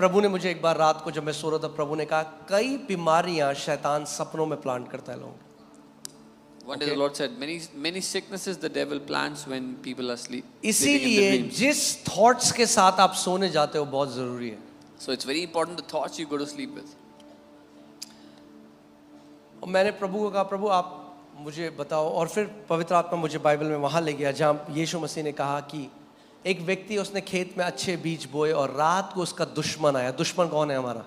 प्रभु ने मुझे एक बार रात को जब मैं सो रहा था, प्रभु ने कहा कई बीमारियां शैतान सपनों में प्लांट करता है लोगों को। One day the Lord said, many sicknesses the devil plants when people are sleeping in the इसीलिए dreams. जिस थॉट्स के साथ आप सोने जाते हो बहुत जरूरी है। So it's very important the thoughts you go to sleep with. और मैंने प्रभु को कहा, प्रभु आप मुझे बताओ, और फिर पवित्र आत्मा मुझे बाइबल में वहाँ ले गया जहाँ यीशु मसीह ने कहा कि एक व्यक्ति उसने खेत में अच्छे बीज बोए और रात को उसका दुश्मन आया। दुश्मन कौन है हमारा?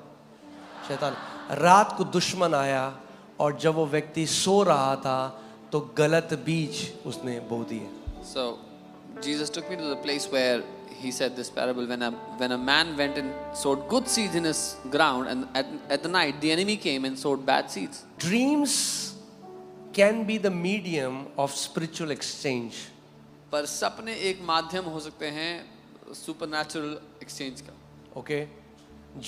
शैतान। रात को दुश्मन आया और जब वो व्यक्ति सो रहा था तो गलत बीज उसने बो दिए। So Jesus took me to the place where he said this parable, when a man went and sowed good seeds in his ground, and at the night the enemy came and sowed bad seeds. Dreams can be the medium of spiritual exchange. पर सपने एक माध्यम हो सकते हैं supernatural exchange का। Okay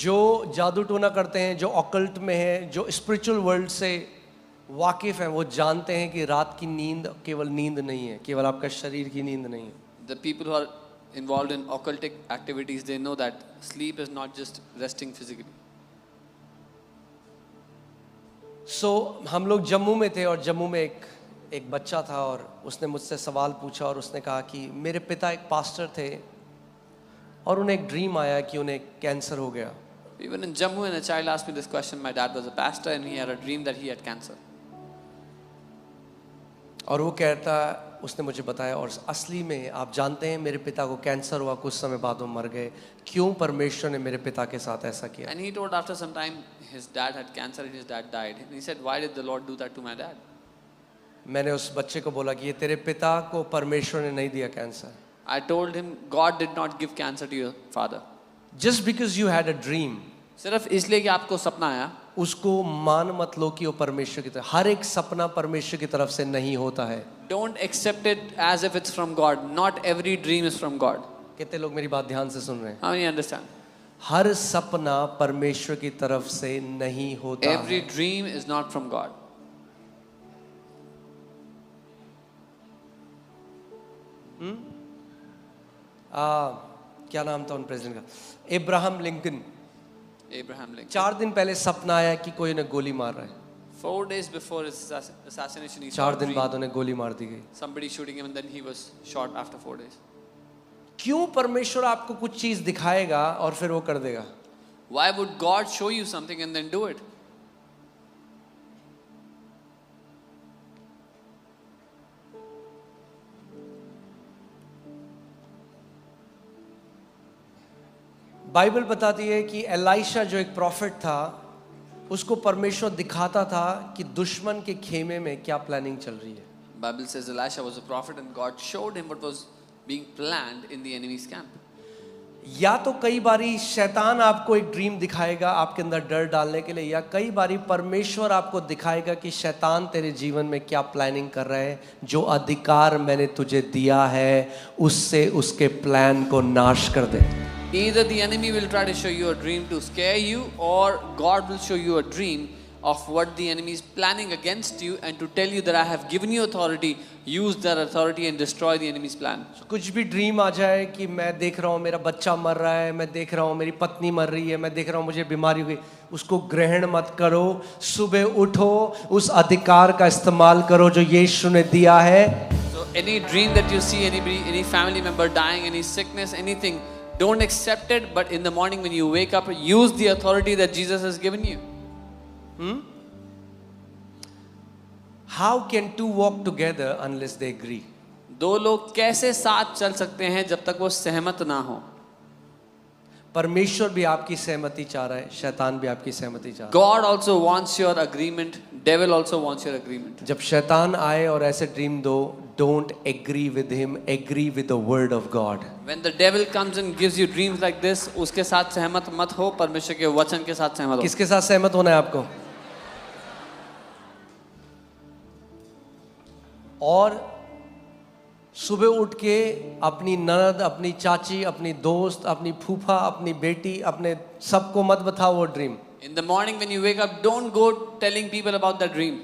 जो जादू टोना करते हैं, जो ऑकल्ट में है, जो स्पिरिचुअल वर्ल्ड से वाकिफ हैं, वो जानते हैं कि रात की नींद केवल नींद नहीं है, केवल आपका शरीर की नींद नहीं है। The people who are involved in occultic activities, they know that sleep is not just resting physically. सो हम लोग जम्मू में थे और जम्मू में एक बच्चा था और उसने मुझसे सवाल पूछा और उसने कहा कि मेरे पिता एक पास्टर थे और उन्हें एक ड्रीम आया कि उन्हें कैंसर हो गया। Even in Jammu, when a child asked me this question, my dad was a pastor and he had a dream that he had cancer. और वो कहता, उसने मुझे बताया, और असली में आप जानते हैं मेरे पिता को कैंसर हुआ, कुछ समय बाद वो मर गए, क्यों परमेश्वर ने मेरे पिता के साथ ऐसा किया? And he told after some time his dad had cancer and his dad died. And he said, why did the Lord do that to my dad? मैंने उस बच्चे को बोला कि ये तेरे पिता को परमेश्वर ने नहीं दिया cancer. I told him, God did not give cancer to your father. Just because you had a dream, सिर्फ इसलिए कि आपको सपना आया, उसको मान मत लो कि वो परमेश्वर की तरफ, हर एक सपना परमेश्वर की तरफ से नहीं होता है। don't accept it as if it's from God. Not every dream is from God. कितने लोग मेरी बात ध्यान से सुन रहे हैं? How many understand? हर सपना परमेश्वर की तरफ से नहीं होता Every है। dream is not from God. क्या नाम था उन प्रेसिडेंट का? इब्राहिम लिंकन। Abraham Lincoln. 4 दिन पहले सपना आया कि कोई उन्हें गोली मार रहा है। 4 days before his assassination, he saw 4 a दिन dream. बाद उन्हें गोली मार दी गई। Somebody shooting him and then he was shot after 4 days. क्यों परमेश्वर आपको कुछ चीज दिखाएगा और फिर वो कर देगा? Why would God show you something and then do it? Bible बताती है कि एलाइशा जो एक प्रॉफिट था, उसको परमेश्वर दिखाता था कि दुश्मन के खेमे में क्या प्लानिंग चल रही है। Bible says Elisha was a prophet and God showed him what was being planned in the enemy's camp. या तो कई बारी शैतान आपको एक ड्रीम दिखाएगा आपके अंदर डर डालने के लिए, या कई बारी परमेश्वर आपको दिखाएगा कि शैतान तेरे जीवन में क्या प्लानिंग कर रहा है, जो अधिकार मैंने तुझे दिया है उससे उसके प्लान को नाश कर दे। Either the enemy will try to show you a dream to scare you, or God will show you a dream of what the enemy is planning against you and to tell you that I have given you authority, use that authority and destroy the enemy's plan. कुछ भी dream आ जाए कि मैं देख रहा हूँ मेरा बच्चा मर रहा है, मैं देख रहा हूँ मेरी पत्नी मर रही है, मैं देख रहा हूँ मुझे बीमारी हो गई, उसको ग्रहण मत करो। सुबह उठो, उस अधिकार का इस्तेमाल करो जो यीशु ने दिया है। So any dream that you see, any family member dying, any sickness, anything, don't accept it, but in the morning when you wake up, use the authority that Jesus has given you. How can two walk together unless they agree? दो लोग कैसे साथ चल सकते हैं जब तक वो सहमत ना हो? परमेश्वर भी आपकी सहमति चाह रहा है, शैतान भी आपकी सहमति चाह रहा God also wants your agreement. Devil also wants your agreement. है। जब शैतान आए और ऐसे ड्रीम दो, don't agree with him, agree with the word of God. When the devil comes and gives you dreams like this, उसके साथ सहमत मत हो, परमेश्वर के वचन के साथ सहमत हो। किसके साथ सहमत होना है आपको? और सुबह उठ के अपनी ननद, अपनी चाची, अपनी दोस्त, अपनी फूफा, अपनी बेटी, अपने सबको मत बताओ वो dream. In the morning when you wake up, don't go telling people about that dream.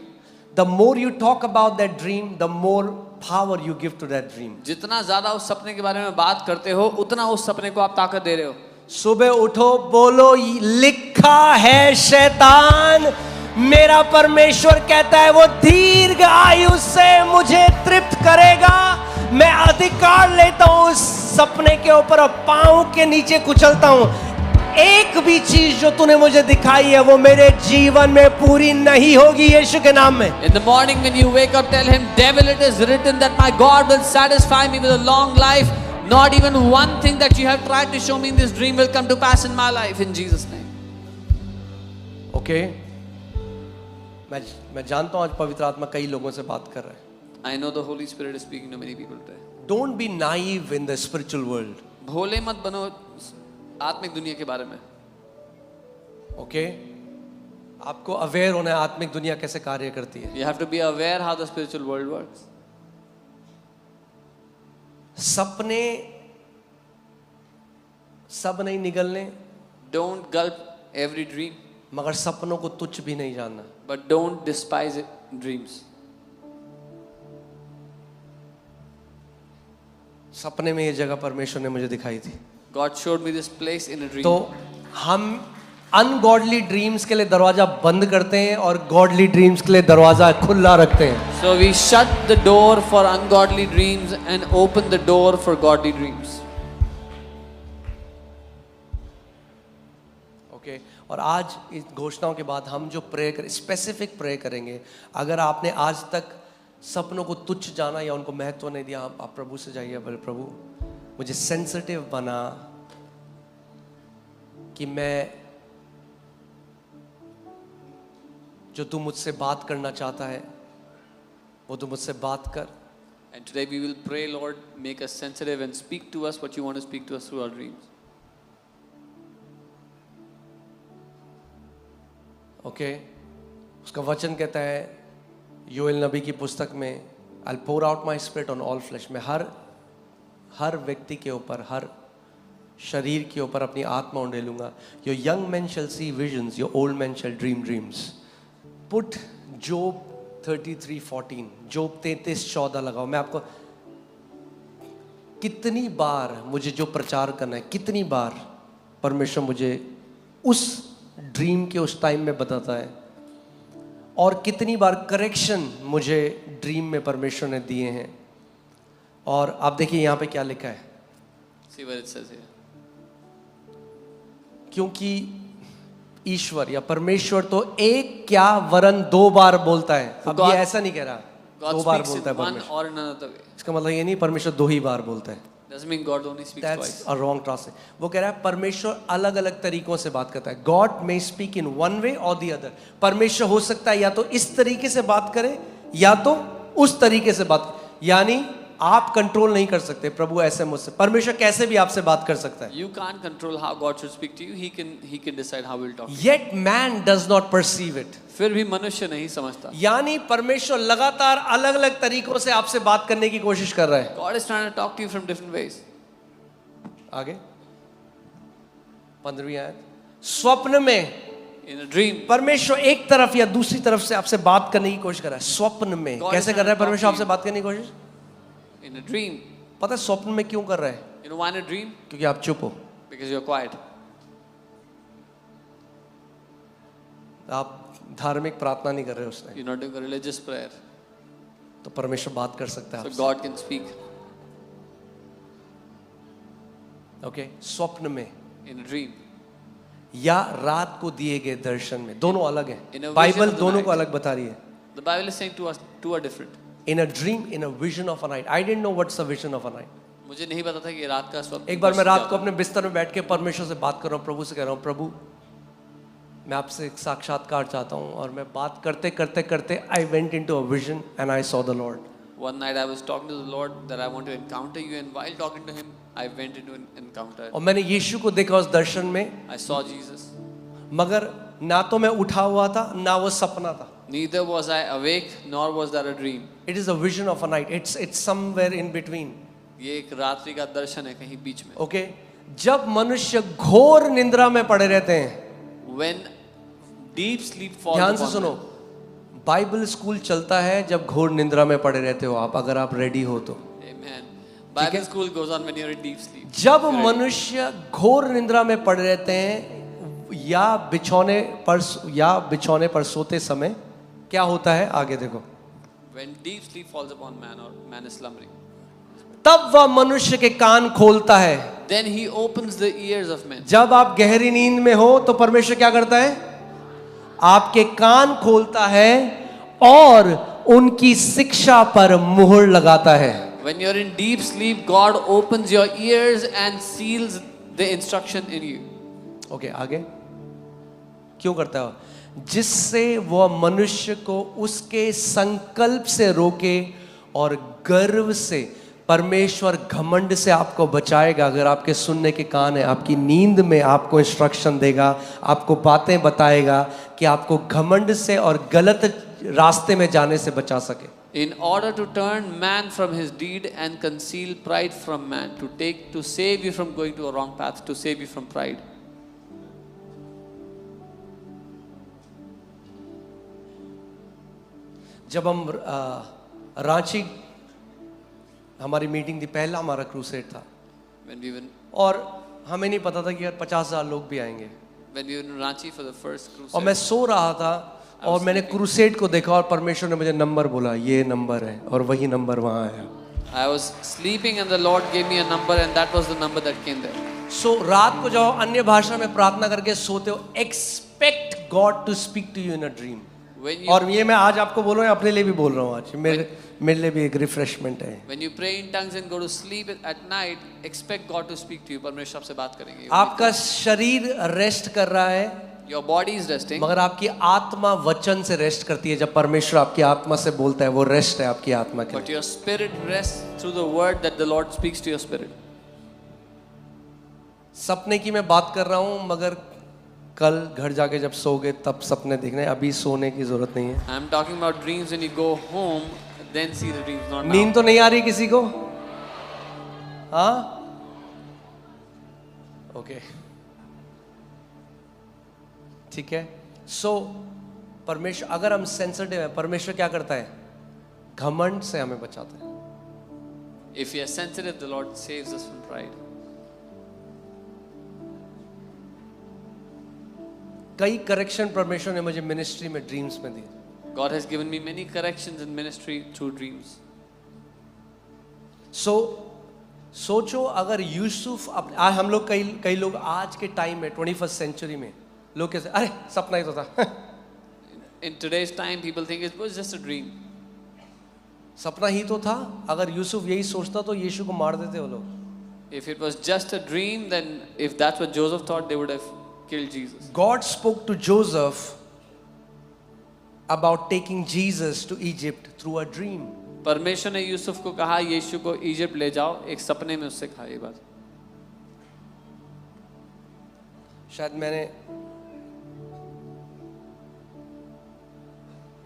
The more you talk about that dream, the more power you give to that dream. जितना ज़्यादा उस सपने के बारे में बात करते हो, उतना उस सपने को आप ताकत दे रहे हो। सुबह उठो, बोलो लिखा है शैतान मेरा परमेश्वर कहता है वो दीर्घ आयु से मुझे तृप्त करेगा। मैं अधिकार लेता हूं उस सपने के ऊपर और पांव के नीचे कुचलता हूं। एक भी चीज जो तूने मुझे दिखाई है वो मेरे जीवन में पूरी नहीं होगी यीशु के नाम में। In the morning when you wake up, tell him, devil, it is written that my God will satisfy me with a long life. Not even one thing that you have tried to show me in this dream will come to pass in my life, in Jesus' name. Okay मैं जानता हूं आज पवित्र आत्मा कई लोगों से बात कर रहा है। I know the Holy Spirit is speaking to many people today. Don't be naive in the spiritual world. भोले मत बनो आत्मिक दुनिया के बारे में। ओके आपको अवेयर होना है आत्मिक दुनिया कैसे कार्य करती है। You have to be aware how the spiritual world works. सपने सब नहीं निगलने, Don't gulp every dream, मगर सपनों को तुच्छ भी नहीं जानना। but don't despise dreams. सपने में ये जगह परमेश्वर ने मुझे दिखाई थी। God showed me this place in a dream. तो हम अनगॉडली ड्रीम्स के लिए दरवाजा बंद करते हैं और गॉडली ड्रीम्स के लिए दरवाजा खुला रखते हैं। So we shut the door for ungodly dreams and open the door for godly dreams. Okay और आज इस घोषणाओं के बाद हम जो प्रे कर स्पेसिफिक प्रे करेंगे। अगर आपने आज तक सपनों को तुच्छ जाना या उनको महत्व नहीं दिया, आप प्रभु से जाइए, बोले प्रभु मुझे सेंसिटिव बना कि मैं जो तू मुझसे बात करना चाहता है वो तू मुझसे बात कर। And today we will pray, Lord, make us sensitive and speak to us what you want to speak to us through our dreams. Okay उसका वचन कहता है योएल नबी की पुस्तक में, I'll pour out my spirit on all flesh, मैं हर व्यक्ति के ऊपर, हर शरीर के ऊपर अपनी आत्मा उंडेलूंगा। Your young men shall see visions, your old men shall dream dreams. Put Job 33:14, Job 33:14 लगाओ। मैं आपको कितनी बार मुझे जो प्रचार करना है, कितनी बार परमेश्वर मुझे उस ड्रीम के उस टाइम में बताता है और कितनी बार करेक्शन मुझे ड्रीम में परमेश्वर ने दिए हैं। और आप देखिए यहाँ पे क्या लिखा है, See what it says here. क्योंकि ईश्वर या परमेश्वर तो एक क्या वरन दो बार बोलता है। अब ये ऐसा नहीं कह रहा God दो बार speaks बोलता है in one परमेश्वर, or in another way. इसका मतलब ये नहीं परमेश्वर दो ही बार बोलता है। Doesn't mean God only speaks That's twice. a wrong translation. वो कह रहा है परमेश्वर अलग अलग तरीकों से बात करता है। God may speak in one way or the other. परमेश्वर हो सकता है या तो इस तरीके से बात करे या तो उस तरीके से बात, यानी आप कंट्रोल नहीं कर सकते प्रभु ऐसे मुझसे। परमेश्वर कैसे भी आपसे बात कर सकता है। You can't control how God should speak to you. He can decide how he'll talk to you. Yet man does not perceive it. फिर भी मनुष्य नहीं समझता. यानी परमेश्वर लगातार अलग अलग तरीकों से आपसे बात करने की कोशिश कर रहा है। God is trying to talk to you from different ways. आगे 15वीं आयत, स्वप्न में In a dream, परमेश्वर एक तरफ या दूसरी तरफ से आपसे बात करने की कोशिश कर रहा है। स्वप्न में God कैसे is कर रहा है trying to परमेश्वर talk to आपसे बात करने की कोशिश? in a dream, पता है स्वप्न में क्यों कर रहा है? you know why in a dream? क्योंकि आप चुप हो, Because you're quiet. आप धार्मिक प्रार्थना नहीं कर रहे उसने, You're not doing a religious prayer. तो परमेश्वर बात कर सकता है So आपसे। God can speak ओके स्वप्न में in a dream. या रात को दिए गए दर्शन में, दोनों अलग In a हैं। vision बाइबल of the दोनों night. को अलग बता रही है। The Bible is saying to us, two are different. In a dream, in a vision of a night. I didn't know what's the vision of a night. मुझे नहीं पता था कि रात का स्वप्न. एक बार मैं रात को अपने बिस्तर में बैठ के परमेश्वर से बात कर रहा हूँ, प्रभु से कह रहा हूँ, प्रभु मैं आपसे एक साक्षात्कार चाहता हूँ। और मैं बात करते करते करते I went into a vision and I saw the Lord. One night I was talking to the Lord that I want to encounter you, and while talking to Him, I went into an encounter. और मैंने यीशु को देखा उस दर्शन में, I saw Jesus. मगर ना तो मैं उठा हुआ था ना वो सपना था। Neither was I awake, nor was that a dream. It is a vision of a night. It's somewhere in between. ये एक रात्रि का दर्शन है कहीं बीच में. Okay? जब मनुष्य घोर निंद्रा में पड़े रहते हैं, When deep sleep falls ध्यान से upon सुनो, them. बाइबल स्कूल चलता है जब घोर निंद्रा में पड़े रहते हो आप, अगर आप रेडी हो तो। Amen. Bible school goes on when you're in deep sleep. जब मनुष्य घोर निद्रा में पड़े रहते हैं या बिछौने पर सोते समय क्या होता है, आगे देखो। When deep sleep falls upon man or man is slumbering, तब वह मनुष्य के कान खोलता है। then he opens the ears of men. जब आप गहरी नींद में हो तो परमेश्वर क्या करता है, आपके कान खोलता है और उनकी शिक्षा पर मुहर लगाता है। When you're in deep sleep, God opens your ears and seals the instruction in you. Okay, आगे क्यों करता है? जिससे वह मनुष्य को उसके संकल्प से रोके और गर्व से, परमेश्वर घमंड से आपको बचाएगा। अगर आपके सुनने के कान है, आपकी नींद में आपको इंस्ट्रक्शन देगा, आपको बातें बताएगा कि आपको घमंड से और गलत रास्ते में जाने से बचा सके। In order to turn man from his deed and conceal pride from man, to save you from going to a wrong path, to save you from pride. जब हम रांची, हमारी मीटिंग थी, पहला हमारा क्रूसेड था, When we were, और हमें नहीं पता था कि यार 50,000 लोग भी आएंगे। when we were in Ranchi for the first crusade, और मैं सो रहा था और मैंने क्रूसेड को देखा और परमेश्वर ने मुझे नंबर बोला, ये नंबर है, और वही नंबर वहाँ आया। I was sleeping and the Lord gave me a number and that was the number that came there. सो रात को जब अन्य भाषा में प्रार्थना करके सोते हो, expect God to speak to you in a dream. When you, और ये मैं आज आपको बोल रहा हूँ, अपने लिए भी बोल रहा हूँ, आज मेरे लिए भी एक रिफ्रेशमेंट है। when you pray in tongues and go to sleep at night, expect God to speak to you. परमेश्वर आपसे बात करेंगे। आपका शरीर रेस्ट कर रहा है, Your body is resting, मगर आपकी आत्मा वचन से रेस्ट करती है। जब परमेश्वर आपकी आत्मा से बोलता है, वो रेस्ट है आपकी आत्मा के but लिए। your spirit rests through the word that the Lord speaks to your spirit. सपने की मैं बात कर रहा हूँ, मगर कल घर जाके जब सोगे तब सपने देखने, अभी सोने की जरूरत नहीं है। I am talking about dreams when you go home, then see the dreams, not now. नींद तो नहीं आ रही किसी को? हाँ, ओके, ठीक है। सो परमेश्वर, अगर हम सेंसिटिव है, परमेश्वर क्या करता है, घमंड से हमें बचाता है। If we are sensitive, the Lord saves us from pride. कई करेक्शन परमेश्वर ने मुझे मिनिस्ट्री में ड्रीम्स में दिए। God has given me many corrections in ministry through dreams. सो सोचो अगर यूसुफ आज हम लोग कई लोग आज के टाइम में 21st सेंचुरी में लोग कैसे, अरे सपना ही तो था। In today's time, people think it was just a dream. सपना ही तो था। अगर यूसुफ यही सोचता तो यीशु को मार देते वो लोग। If it was just a dream, then if that's what Joseph thought, they would have killed Jesus. God spoke to Joseph about taking Jesus to Egypt through a dream. परमेश्वर ने यूसुफ को कहा यीशु को इजिप्ट ले जाओ, एक सपने में उससे कहा ये बात। शायद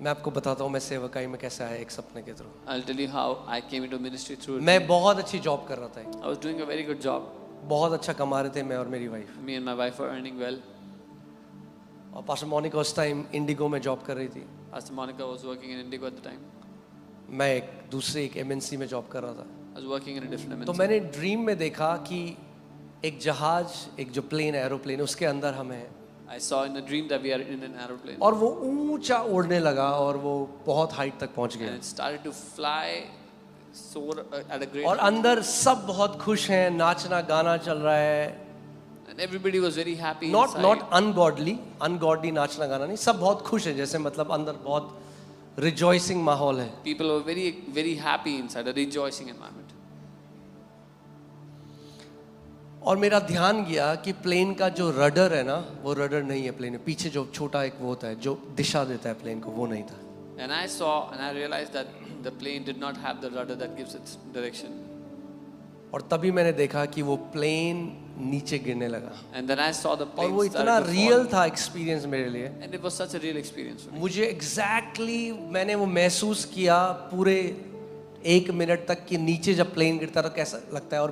मैं आपको बताता हूँ मैं सेवकाई में कैसे आया एक सपने के through. I'll tell you how I came into ministry through. मैं बहुत अच्छी जॉब कर रहा था, I was doing a very good job. बहुत अच्छा कमा रहे थे मैं और मेरी wife. Me and my wife were earning well. और पास्टर मोनिका उस टाइम इंडिगो में जॉब कर रही थी, Pastor Monica was working in Indigo at the time. मैं एक MNC में जॉब कर रहा था। I was working in a different तो MNC. मैंने ड्रीम में देखा कि एक जहाज, एक जो प्लेन एरोप्लेन, उसके अंदर हम हैं I saw in a dream that we are in an aeroplane. और वो ऊंचा उड़ने लगा और वो बहुत हाइट तक पहुंच And गया it started to fly, soar at a great और height. अंदर सब बहुत खुश हैं, नाचना गाना चल रहा है। And everybody was very happy not inside. Ungodly नाचना गाना नहीं, सब बहुत खुश है, जैसे मतलब अंदर बहुत रिजॉइसिंग माहौल है। People were very, very happy inside, a rejoicing environment. और मेरा ध्यान गया कि प्लेन का जो रडर है ना, वो रडर नहीं है प्लेन में, पीछे जो छोटा एक वो होता है जो दिशा देता है प्लेन को, वो नहीं था। And I saw and I realized that the plane did not have the rudder that gives its direction. और तभी मैंने देखा कि वो प्लेन नीचे गिरने लगा And then I saw the और plane वो इतना started to रियल fall. था एक्सपीरियंस मेरे लिए। And it was such a real experience for me. मुझे एग्जैक्टली मैंने वो महसूस किया पूरे 1 मिनट तक कि नीचे जब प्लेन गिरता है तो कैसा लगता है, और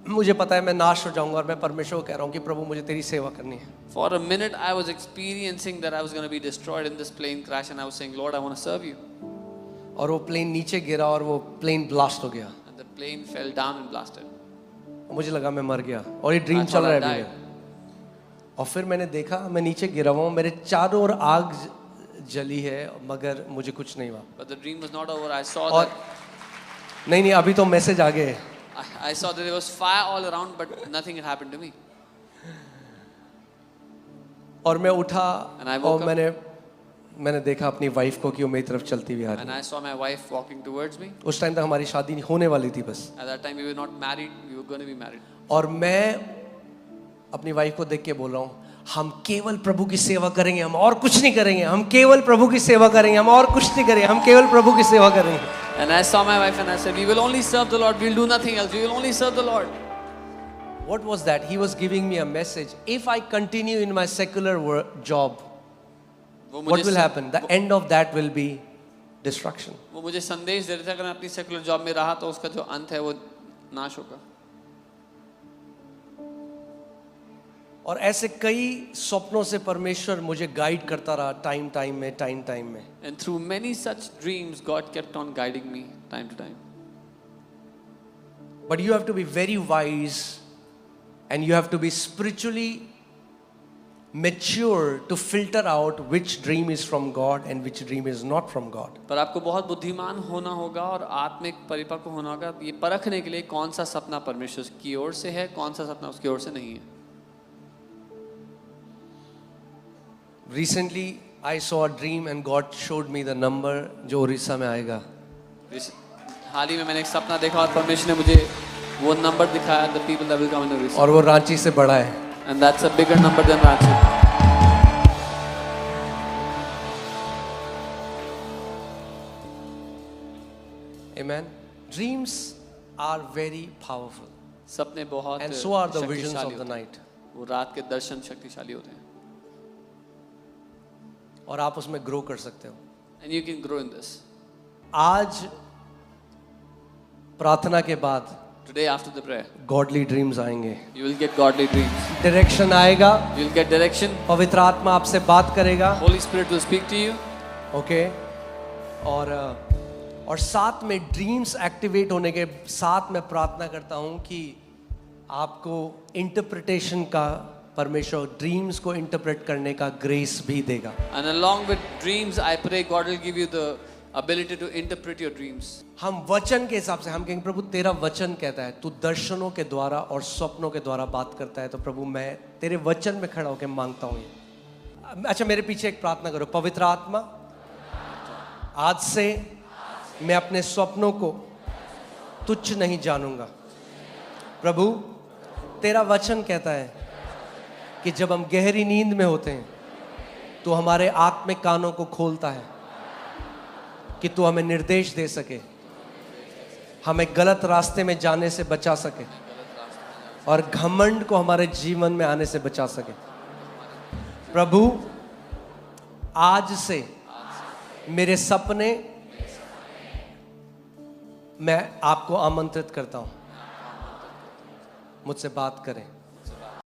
मुझे पता है मैं नाश हो जाऊंगा, और मैं परमेश्वर को कह रहा हूँ कि प्रभु मुझे तेरी सेवा करनी है। For a minute I was experiencing that I was going to be destroyed in this plane crash, and I was saying, Lord, I want to serve you. और वो प्लेन नीचे गिरा और वो प्लेन ब्लास्ट हो गया। And the plane fell down and blasted. मुझे लगा मैं मर गया और ये ड्रीम I चल thought रहा I है died. अभी। और फिर मैंने देखा मैं नीचे गिरा हुआ हूँ, मेरे चारों ओर आग जली है मगर मुझे कुछ नहीं हुआ। But the dream was not over. I saw और that नहीं अभी तो मैसेज आ गए। I saw that there was fire all around, but nothing had happened to me. और मैं उठा And I और woke up. मैंने देखा अपनी वाइफ को कि वो मेरी तरफ चलती हुई आ रही And है। I saw my wife walking towards me. उस टाइम तक हमारी शादी होने वाली थी बस। At that time, we were not married. We were going to be married. और मैं अपनी वाइफ को देख के बोल रहा हूँ हम केवल प्रभु की सेवा करेंगे, हम और कुछ नहीं करेंगे, हम केवल प्रभु की सेवा करेंगे, हम और कुछ नहीं करेंगे, हम केवल प्रभु की सेवा करेंगे। And I saw my wife and I said, we will only serve the Lord. We will do nothing else. We will only serve the Lord. What was that? He was giving me a message. If I continue in my secular job, वो what will मुझे happen? The end of that will be destruction. वो मुझे संदेश दे रहे थे, अगर मैं अपनी सेकुलर जॉब में रहा तो उसका जो अंत है वो नाश होगा। और ऐसे कई सपनों से परमेश्वर मुझे गाइड करता रहा टाइम टाइम में। And through many such dreams, God kept on guiding me time to time. But you have to be very wise and you have to be spiritually mature to filter out which dream is from God and which dream is not from God. पर आपको बहुत बुद्धिमान होना होगा और आत्मिक परिपक्व होना होगा ये परखने के लिए कौन सा सपना परमेश्वर की ओर से है, कौन सा सपना उसकी ओर से नहीं है। Recently I saw a dream and God showed me the number जो उड़ीसा में आएगा। हाल ही में मैंने एक सपना देखा और परमेश्वर ने मुझे वो नंबर दिखाया, the people that will come in Orissa. और वो रांची से बड़ा है। And that's a bigger number than Ranchi. Amen. Dreams are very powerful सपने बहुत and so are the visions शक्तिशाली of the होते हैं। night. वो रात के दर्शन शक्तिशाली होते हैं। और आप उसमें ग्रो कर सकते हो। And you can grow in this. आज प्रार्थना के बाद Today after the prayer, godly dreams आएंगे, you will get godly dreams. Direction आएगा, You will get direction. पवित्र आत्मा आपसे बात करेगा। Holy Spirit will speak to you. Okay और साथ में ड्रीम्स एक्टिवेट होने के साथ मैं प्रार्थना करता हूँ कि आपको इंटरप्रिटेशन का परमेश्वर ड्रीम्स को इंटरप्रेट करने का ग्रेस भी देगा। And along with dreams, I pray God will give you the ability to interpret your dreams. हम वचन के हिसाब से हम कहेंगे प्रभु तेरा वचन कहता है तू दर्शनों के द्वारा और स्वप्नों के द्वारा बात करता है, तो प्रभु मैं तेरे वचन में खड़ा होकर मांगता हूँ ये। अच्छा मेरे पीछे एक प्रार्थना करो। पवित्र आत्मा आज से मैं अपने स्वप्नों को तुच्छ नहीं जानूंगा। प्रभु तेरा वचन कहता है कि जब हम गहरी नींद में होते हैं तो हमारे आत्मिक कानों को खोलता है कि तू हमें निर्देश दे सके, हमें गलत रास्ते में जाने से बचा सके और घमंड को हमारे जीवन में आने से बचा सके। प्रभु आज से मेरे सपने मैं आपको आमंत्रित करता हूं, मुझसे बात करें।